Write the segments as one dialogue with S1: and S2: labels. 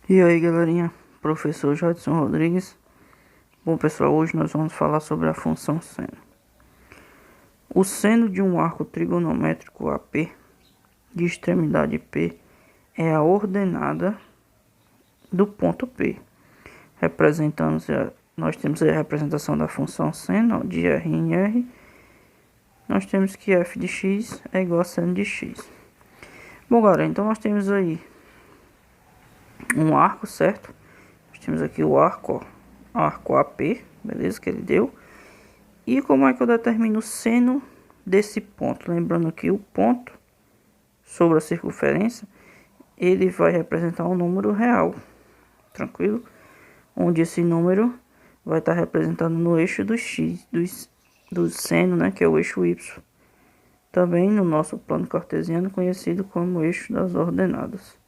S1: E aí galerinha, professor Jadson Rodrigues. Bom pessoal, hoje nós vamos falar sobre a função seno. O seno de um arco trigonométrico AP de extremidade P é a ordenada do ponto P. Nós temos a representação da função seno de R em R. Nós temos que f de x é igual a seno de x. Bom galera, então nós temos aí um arco, certo? Nós temos aqui o arco, ó, arco AP, beleza, que ele deu. E como é que eu determino o seno desse ponto? Lembrando que o ponto sobre a circunferência, ele vai representar um número real, tranquilo? Onde esse número vai estar representado no eixo do x, do seno, né, que é o eixo y. Também no nosso plano cartesiano, conhecido como eixo das ordenadas.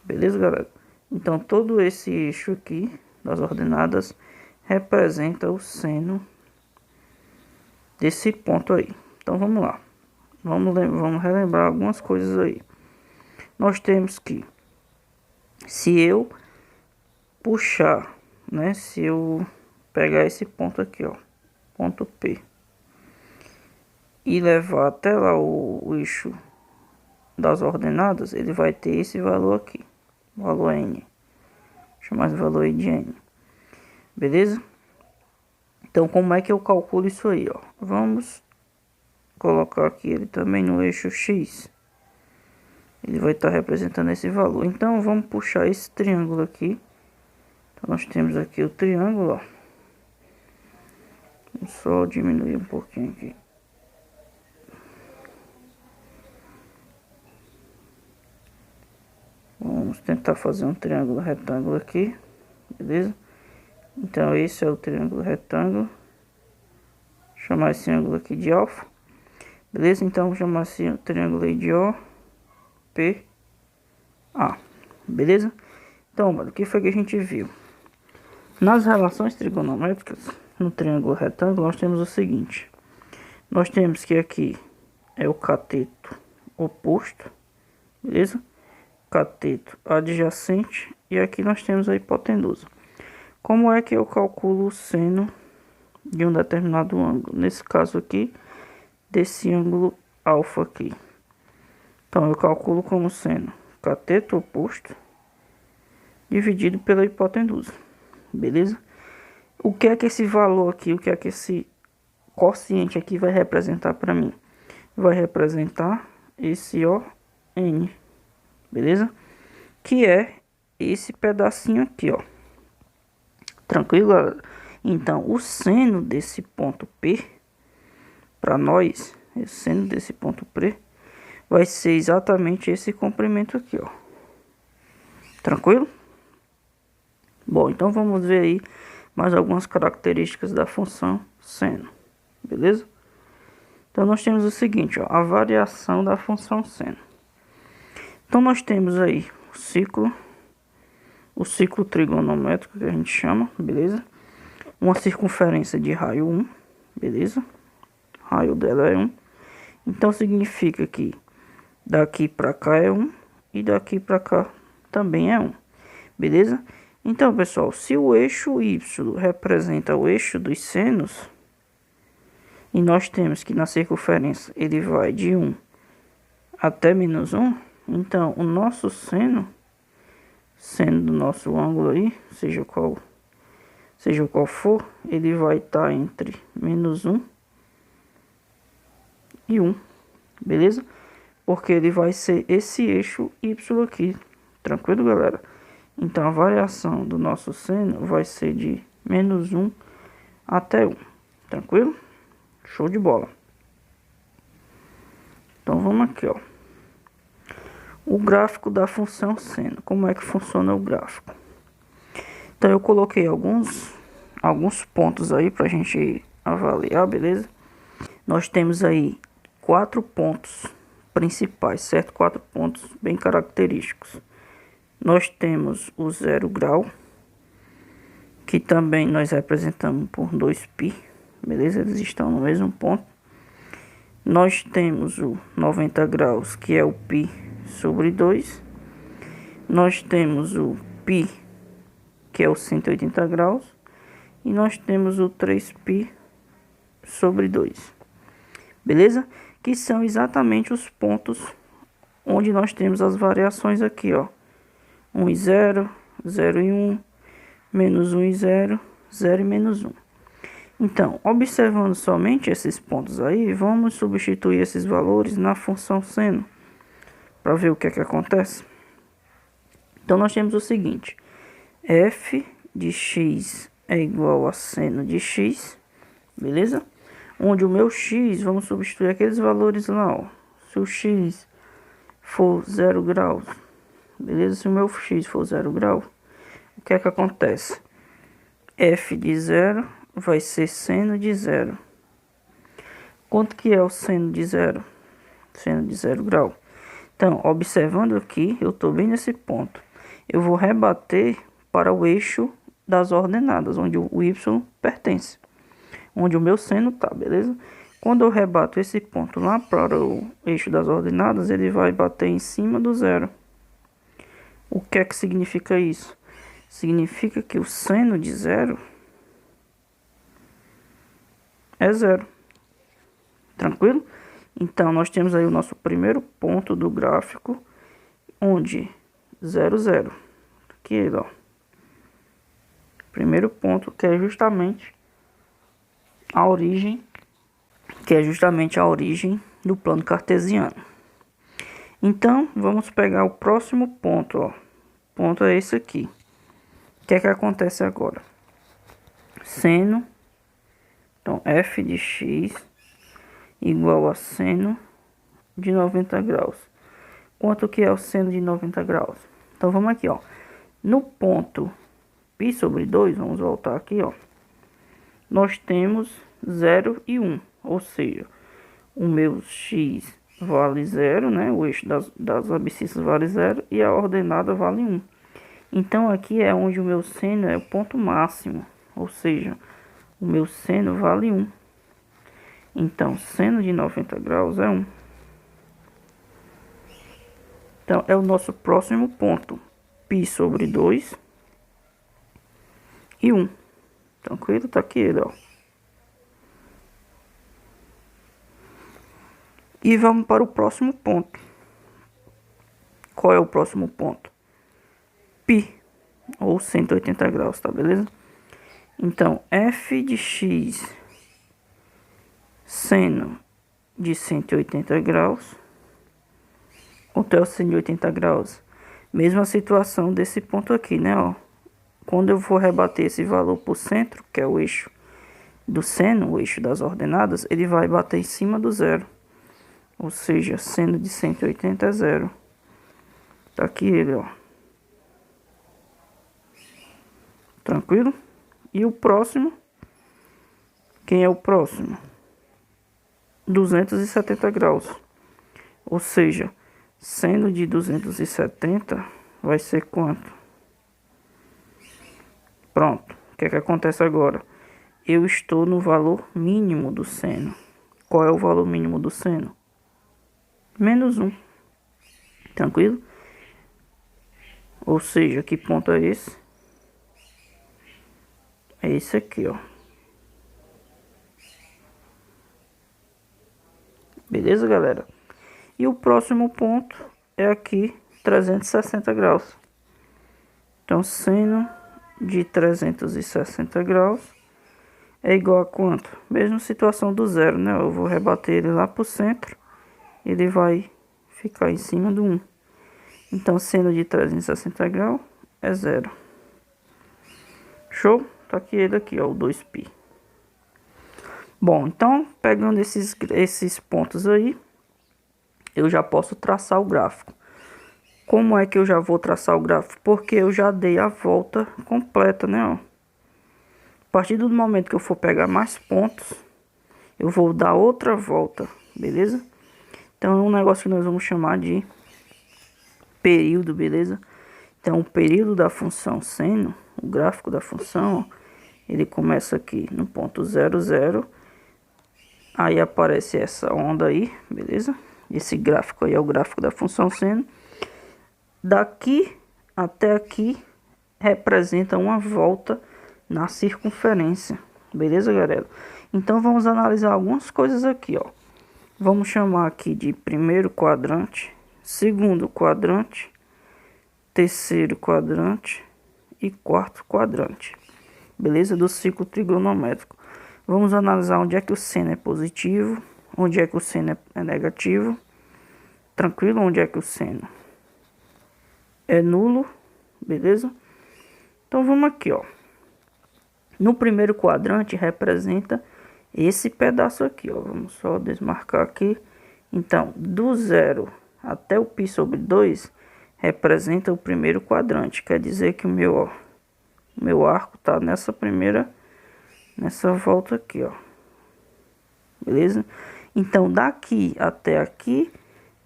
S1: Beleza, galera? Então, todo esse eixo aqui das ordenadas representa o seno desse ponto aí. Então, vamos lá. Vamos relembrar algumas coisas aí. Nós temos que, se eu puxar, né? Se eu pegar esse ponto aqui, ó, ponto P, e levar até lá o eixo das ordenadas, ele vai ter esse valor aqui, valor N. Chamar esse valor aí de N. Beleza? Então, como é que eu calculo isso aí, ó? Vamos colocar aqui ele também no eixo X. Ele vai estar representando esse valor. Então, vamos puxar esse triângulo aqui. Então, nós temos aqui o triângulo, ó. Vamos só diminuir um pouquinho aqui. Vamos tentar fazer um triângulo retângulo aqui, beleza? Então esse é o triângulo retângulo. Vou chamar esse ângulo aqui de alfa, beleza? Então vou chamar esse triângulo aí de OPA, beleza? Então, mano, o que foi que a gente viu? Nas relações trigonométricas, no triângulo retângulo, nós temos o seguinte. Nós temos que aqui é o cateto oposto, beleza? Cateto adjacente, e aqui nós temos a hipotenusa. Como é que eu calculo o seno de um determinado ângulo? Nesse caso aqui, desse ângulo alfa aqui. Então eu calculo como seno cateto oposto dividido pela hipotenusa. Beleza? O que é que esse valor aqui, o que é que esse quociente aqui vai representar para mim? Vai representar esse ON. Beleza? Que é esse pedacinho aqui, ó. Tranquilo, galera? Então, o seno desse ponto P, para nós, o seno desse ponto P, vai ser exatamente esse comprimento aqui, ó. Tranquilo? Bom, então vamos ver aí mais algumas características da função seno. Beleza? Então, nós temos o seguinte, ó. A variação da função seno. Então nós temos aí o ciclo trigonométrico que a gente chama, beleza? Uma circunferência de raio 1, beleza? Raio dela é 1. Então significa que daqui para cá é 1 e daqui para cá também é 1, beleza? Então, pessoal, se o eixo Y representa o eixo dos senos, e nós temos que na circunferência ele vai de 1 até menos 1, então, o nosso seno do nosso ângulo aí, seja qual for, ele vai estar entre menos 1 e 1, beleza? Porque ele vai ser esse eixo Y aqui, tranquilo, galera? Então, a variação do nosso seno vai ser de menos 1 até 1, tranquilo? Show de bola. Então, vamos aqui, ó. O gráfico da função seno. Como é que funciona o gráfico? Então eu coloquei alguns pontos aí pra gente avaliar, beleza? Nós temos aí 4 pontos principais, certo? 4 pontos bem característicos. Nós temos o 0 grau, que também nós representamos por 2π, beleza? Eles estão no mesmo ponto. Nós temos o 90 graus, que é o π sobre 2. Nós temos o π, que é o 180 graus, e nós temos o 3π sobre 2, beleza? Que são exatamente os pontos onde nós temos as variações aqui, ó. 1 e 0, 0 e 1, menos 1 e 0, 0 e menos 1. Então, observando somente esses pontos aí, vamos substituir esses valores na função seno, para ver o que é que acontece. Então, nós temos o seguinte: f de x é igual a seno de x, beleza? Onde o meu x, vamos substituir aqueles valores lá, ó. Se o x for 0 graus, beleza? Se o meu x for 0 grau, o que é que acontece? F de 0 vai ser seno de 0. Quanto que é o seno de 0? Seno de 0 grau. Então, observando aqui, eu estou bem nesse ponto. Eu vou rebater para o eixo das ordenadas, onde o y pertence. Onde o meu seno está, beleza? Quando eu rebato esse ponto lá para o eixo das ordenadas, ele vai bater em cima do 0. O que é que significa isso? Significa que o seno de 0 é 0. Tranquilo? Então, nós temos aí o nosso primeiro ponto do gráfico, onde 0, 0. Aqui, ó. Primeiro ponto, que é justamente a origem, do plano cartesiano. Então, vamos pegar o próximo ponto, ó. O ponto é esse aqui. O que é que acontece agora? Seno, então, f de x igual a seno de 90 graus. Quanto que é o seno de 90 graus? Então, vamos aqui, ó. No ponto π sobre 2, vamos voltar aqui, ó. Nós temos 0 e 1, ou seja, o meu x vale 0, né? O eixo das abscissas vale 0 e a ordenada vale 1. Então, aqui é onde o meu seno é o ponto máximo, ou seja, o meu seno vale 1. Então, seno de 90 graus é 1. Então, é o nosso próximo ponto. π sobre 2 e 1. Tranquilo? Tá aqui ele, ó. E vamos para o próximo ponto. Qual é o próximo ponto? π, ou 180 graus, tá beleza? Então, f de x seno de 180 graus. Quanto é o seno de 80 graus? Mesma situação desse ponto aqui, né, ó. Quando eu for rebater esse valor para o centro, que é o eixo do seno, o eixo das ordenadas, ele vai bater em cima do 0. Ou seja, seno de 180 é 0. Tá aqui ele, ó. Tranquilo? E o próximo? Quem é o próximo? 270 graus. Ou seja, seno de 270 vai ser quanto? Pronto. O que é que acontece agora? Eu estou no valor mínimo do seno. Qual é o valor mínimo do seno? Menos 1. Tranquilo? Ou seja, que ponto é esse? É esse aqui, ó. Beleza, galera? E o próximo ponto é aqui, 360 graus. Então, seno de 360 graus é igual a quanto? Mesma situação do 0, né? Eu vou rebater ele lá pro centro. Ele vai ficar em cima do 1. Então, seno de 360 graus é 0. Show? Tá aqui ele aqui, ó, o 2π. Bom, então, pegando esses pontos aí, eu já posso traçar o gráfico. Como é que eu já vou traçar o gráfico? Porque eu já dei a volta completa, né, ó. A partir do momento que eu for pegar mais pontos, eu vou dar outra volta, beleza? Então, é um negócio que nós vamos chamar de período, beleza? Então, o período da função seno, o gráfico da função, ó, ele começa aqui no ponto 0, 0. Aí aparece essa onda aí, beleza? Esse gráfico aí é o gráfico da função seno. Daqui até aqui representa uma volta na circunferência. Beleza, galera? Então vamos analisar algumas coisas aqui, ó. Vamos chamar aqui de primeiro quadrante, segundo quadrante, terceiro quadrante e quarto quadrante. Beleza? Do ciclo trigonométrico. Vamos analisar onde é que o seno é positivo, onde é que o seno é negativo. Tranquilo? Onde é que o seno é nulo. Beleza? Então vamos aqui, ó. No primeiro quadrante representa esse pedaço aqui, ó. Vamos só desmarcar aqui. Então, do 0 até o π sobre 2 representa o primeiro quadrante. Quer dizer que o meu arco tá nessa volta aqui, ó. Beleza? Então, daqui até aqui,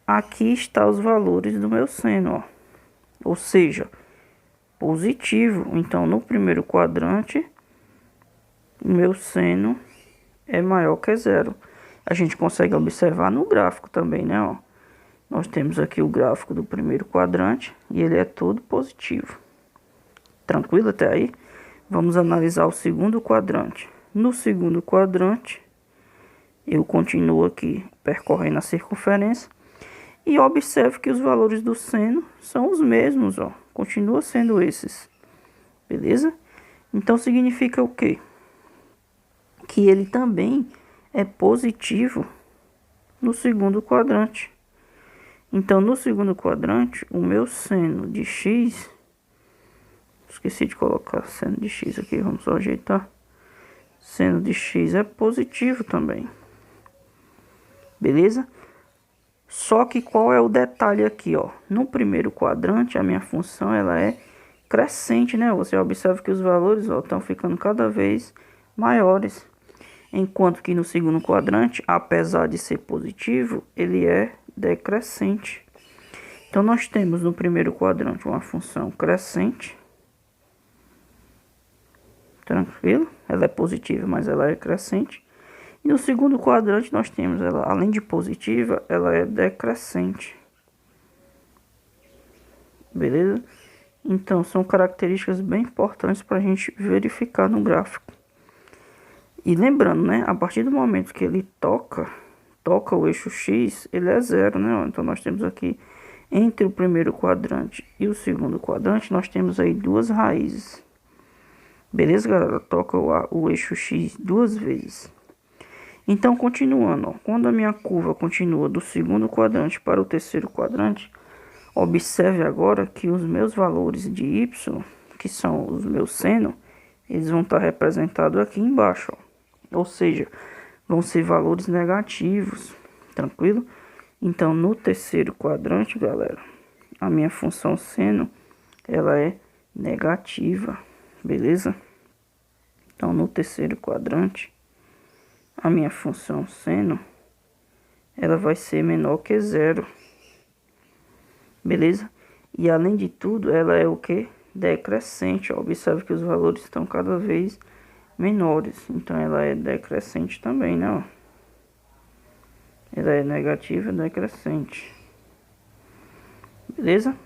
S1: aqui está os valores do meu seno, ó. Ou seja, positivo. Então, no primeiro quadrante, o meu seno é maior que 0. A gente consegue observar no gráfico também, né? Ó. Nós temos aqui o gráfico do primeiro quadrante e ele é todo positivo. Tranquilo até aí? Vamos analisar o segundo quadrante. No segundo quadrante, eu continuo aqui percorrendo a circunferência e observe que os valores do seno são os mesmos, ó. Continua sendo esses. Beleza? Então significa o quê? Que ele também é positivo no segundo quadrante. Então, no segundo quadrante, o meu seno de x... Esqueci de colocar seno de x aqui, vamos só ajeitar. Seno de x é positivo também. Beleza? Só que qual é o detalhe aqui, ó? No primeiro quadrante, a minha função ela é crescente, né? Você observa que os valores, ó, estão ficando cada vez maiores. Enquanto que no segundo quadrante, apesar de ser positivo, ele é decrescente. Então, nós temos no primeiro quadrante uma função crescente. Tranquilo? Ela é positiva, mas ela é crescente. E no segundo quadrante, nós temos ela, além de positiva, ela é decrescente. Beleza? Então, são características bem importantes para a gente verificar no gráfico. E lembrando, né? A partir do momento que ele toca o eixo X, ele é 0, né? Então, nós temos aqui, entre o primeiro quadrante e o segundo quadrante, nós temos aí duas raízes. Beleza, galera? Toca o eixo X duas vezes. Então, continuando, ó, quando a minha curva continua do segundo quadrante para o terceiro quadrante, observe agora que os meus valores de y, que são os meus seno, eles vão estar representados aqui embaixo, ó. Ou seja, vão ser valores negativos, tranquilo? Então, no terceiro quadrante, galera, a minha função seno, ela é negativa, beleza? Então, no terceiro quadrante, a minha função seno, ela vai ser menor que 0, beleza? E além de tudo, ela é o que? Decrescente, ó. Observe que os valores estão cada vez menores, então ela é decrescente também, né? Ó. Ela é negativa e decrescente, beleza?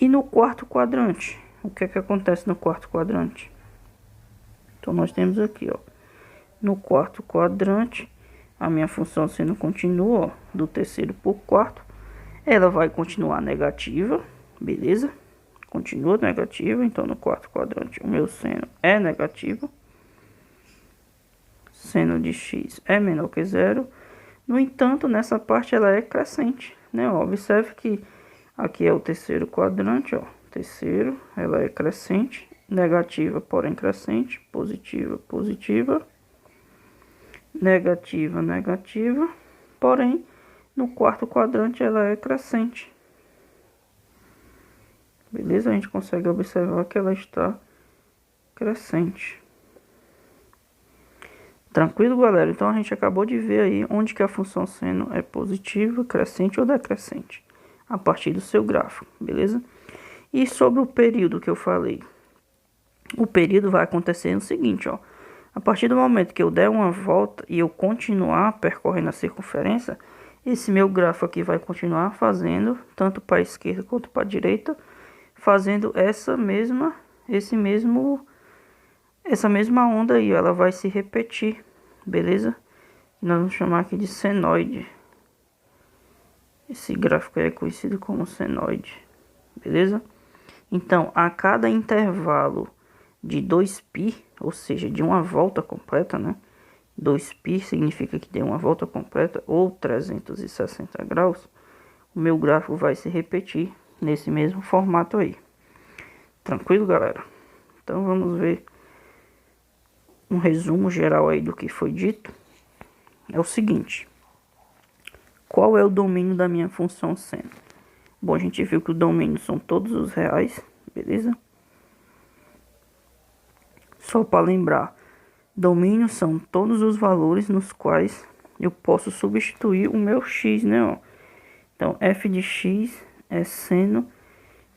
S1: E no quarto quadrante, o que é que acontece no quarto quadrante? Então nós temos aqui, ó, no quarto quadrante, a minha função seno continua, ó, do terceiro por quarto, ela vai continuar negativa, beleza? Continua negativa, então no quarto quadrante o meu seno é negativo. Seno de x é menor que 0. No entanto, nessa parte ela é crescente, né? Ó, observe que aqui é o terceiro quadrante, ó. Terceiro, ela é crescente, negativa, porém crescente, positiva, positiva, negativa, negativa, porém no quarto quadrante ela é crescente. Beleza? A gente consegue observar que ela está crescente. Tranquilo, galera? Então a gente acabou de ver aí onde que a função seno é positiva, crescente ou decrescente, a partir do seu gráfico, beleza? E sobre o período que eu falei, o período vai acontecer no seguinte, ó. A partir do momento que eu der uma volta e eu continuar percorrendo a circunferência, esse meu gráfico aqui vai continuar fazendo, tanto para a esquerda quanto para a direita, fazendo essa mesma onda aí, ó, ela vai se repetir, beleza? Nós vamos chamar aqui de senoide. Esse gráfico aí é conhecido como senoide, beleza? Então, a cada intervalo de 2π, ou seja, de uma volta completa, né? 2π significa que deu uma volta completa, ou 360 graus, o meu gráfico vai se repetir nesse mesmo formato aí. Tranquilo, galera? Então, vamos ver um resumo geral aí do que foi dito. É o seguinte: qual é o domínio da minha função seno? Bom, a gente viu que o domínio são todos os reais, beleza? Só para lembrar, domínio são todos os valores nos quais eu posso substituir o meu x, né? Ó. Então, f de x é seno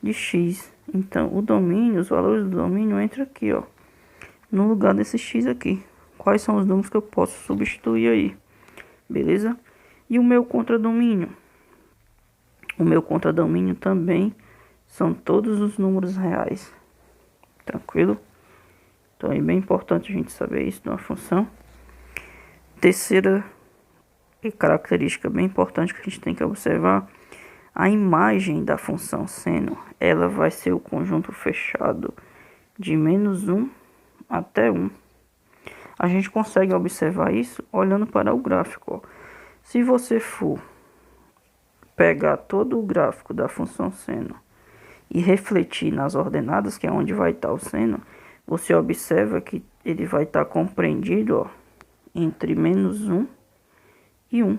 S1: de x. Então, o domínio, os valores do domínio entram aqui, ó, no lugar desse x aqui. Quais são os números que eu posso substituir aí, beleza? E o meu contradomínio? O meu contradomínio também são todos os números reais. Tranquilo? Então é bem importante a gente saber isso de uma função. Terceira característica bem importante que a gente tem que observar: a imagem da função seno, ela vai ser o conjunto fechado de -1 até 1. A gente consegue observar isso olhando para o gráfico, ó. Se você for pegar todo o gráfico da função seno e refletir nas ordenadas, que é onde vai estar o seno, você observa que ele vai estar compreendido, ó, entre -1 e 1.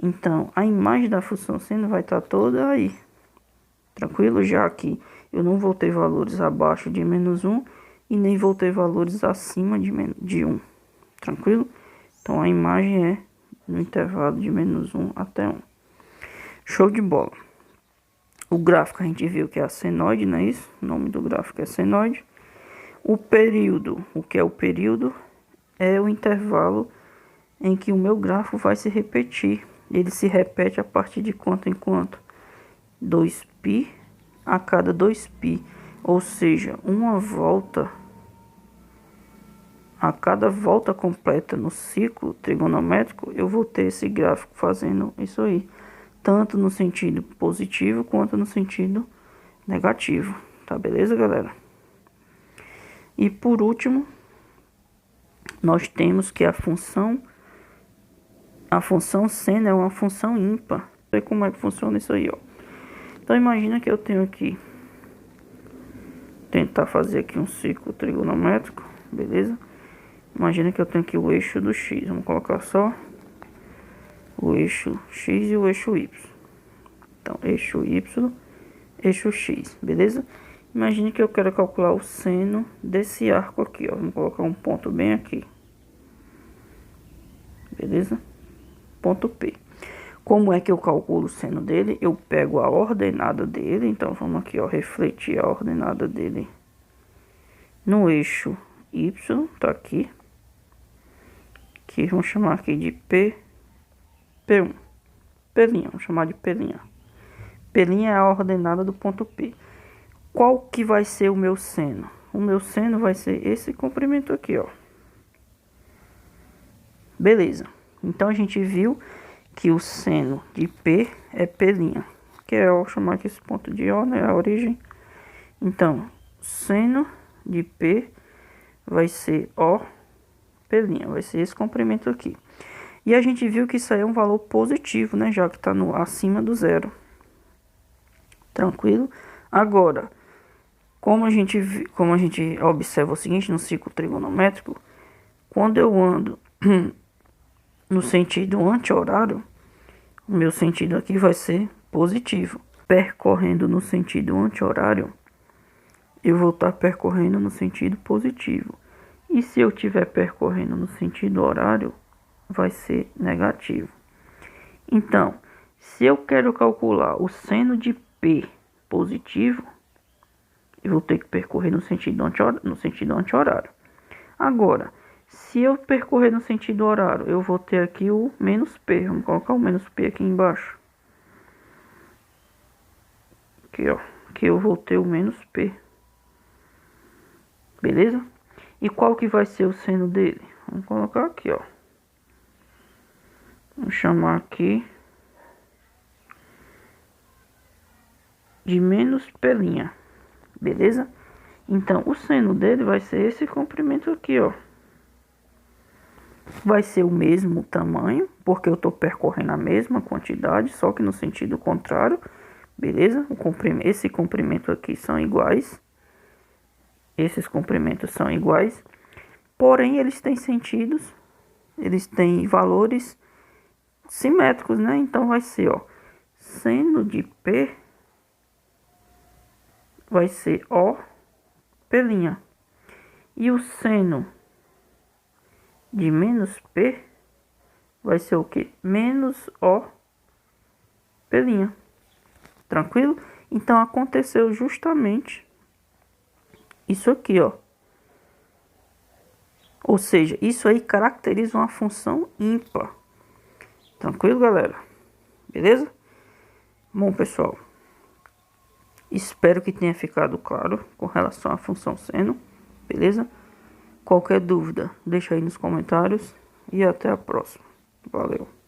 S1: Então, a imagem da função seno vai estar toda aí. Tranquilo? Já que eu não vou ter valores abaixo de -1 e nem vou ter valores acima de 1. Tranquilo? Então, a imagem é no intervalo de -1 até 1. Show de bola. O gráfico a gente viu que é a senoide, não é isso? O nome do gráfico é senoide. O período, o que é o período? É o intervalo em que o meu gráfico vai se repetir. Ele se repete a partir de quanto em quanto? 2π a cada 2π. Ou seja, uma volta, a cada volta completa no ciclo trigonométrico, eu vou ter esse gráfico fazendo isso aí. Tanto no sentido positivo quanto no sentido negativo. Tá, beleza, galera? E por último, nós temos que a função seno é uma função ímpar. Não sei como é que funciona isso aí, ó. Então imagina que eu tenho aqui, tentar fazer aqui um círculo trigonométrico, beleza? Imagina que eu tenho aqui o eixo do x. Vamos colocar só o eixo x e o eixo y. Então, eixo y, eixo x, beleza? Imagine que eu quero calcular o seno desse arco aqui, ó. Vamos colocar um ponto bem aqui. Beleza? Ponto P. Como é que eu calculo o seno dele? Eu pego a ordenada dele. Então, vamos aqui, ó, refletir a ordenada dele no eixo y. Tá aqui. Que vamos chamar aqui de P1. P', vamos chamar de P'. P' é a ordenada do ponto P. Qual que vai ser o meu seno? O meu seno vai ser esse comprimento aqui, ó. Beleza. Então, a gente viu que o seno de P é P'. Que é, ó, chamar aqui esse ponto de O, né? A origem. Então, seno de P vai ser O, P'. Vai ser esse comprimento aqui. E a gente viu que isso aí é um valor positivo, né? Já que está acima do zero. Tranquilo? Agora, como a gente observa o seguinte, no ciclo trigonométrico, quando eu ando no sentido anti-horário, o meu sentido aqui vai ser positivo. Percorrendo no sentido anti-horário, eu vou estar percorrendo no sentido positivo. E se eu estiver percorrendo no sentido horário, vai ser negativo. Então, se eu quero calcular o seno de P positivo, eu vou ter que percorrer no sentido anti-horário. Agora, se eu percorrer no sentido horário, eu vou ter aqui o menos P. Vamos colocar o menos P aqui embaixo. Aqui, ó. que eu vou ter o menos P. Beleza? E qual que vai ser o seno dele? Vamos colocar aqui, ó. Vamos chamar aqui de menos P'. Beleza? Então, o seno dele vai ser esse comprimento aqui, ó. Vai ser o mesmo tamanho, porque eu estou percorrendo a mesma quantidade, só que no sentido contrário. Beleza? Esse comprimento aqui são iguais. Esses comprimentos são iguais. Porém, eles têm sentidos. Eles têm valores simétricos, né? Então, vai ser, ó. Seno de P vai ser O P'. E o seno de menos P vai ser o que? Menos O P'. Tranquilo? Então aconteceu justamente isso aqui, ó. Ou seja, isso aí caracteriza uma função ímpar. Tranquilo, galera? Beleza? Bom, pessoal, espero que tenha ficado claro com relação à função seno. Beleza? Qualquer dúvida, deixa aí nos comentários. E até a próxima. Valeu.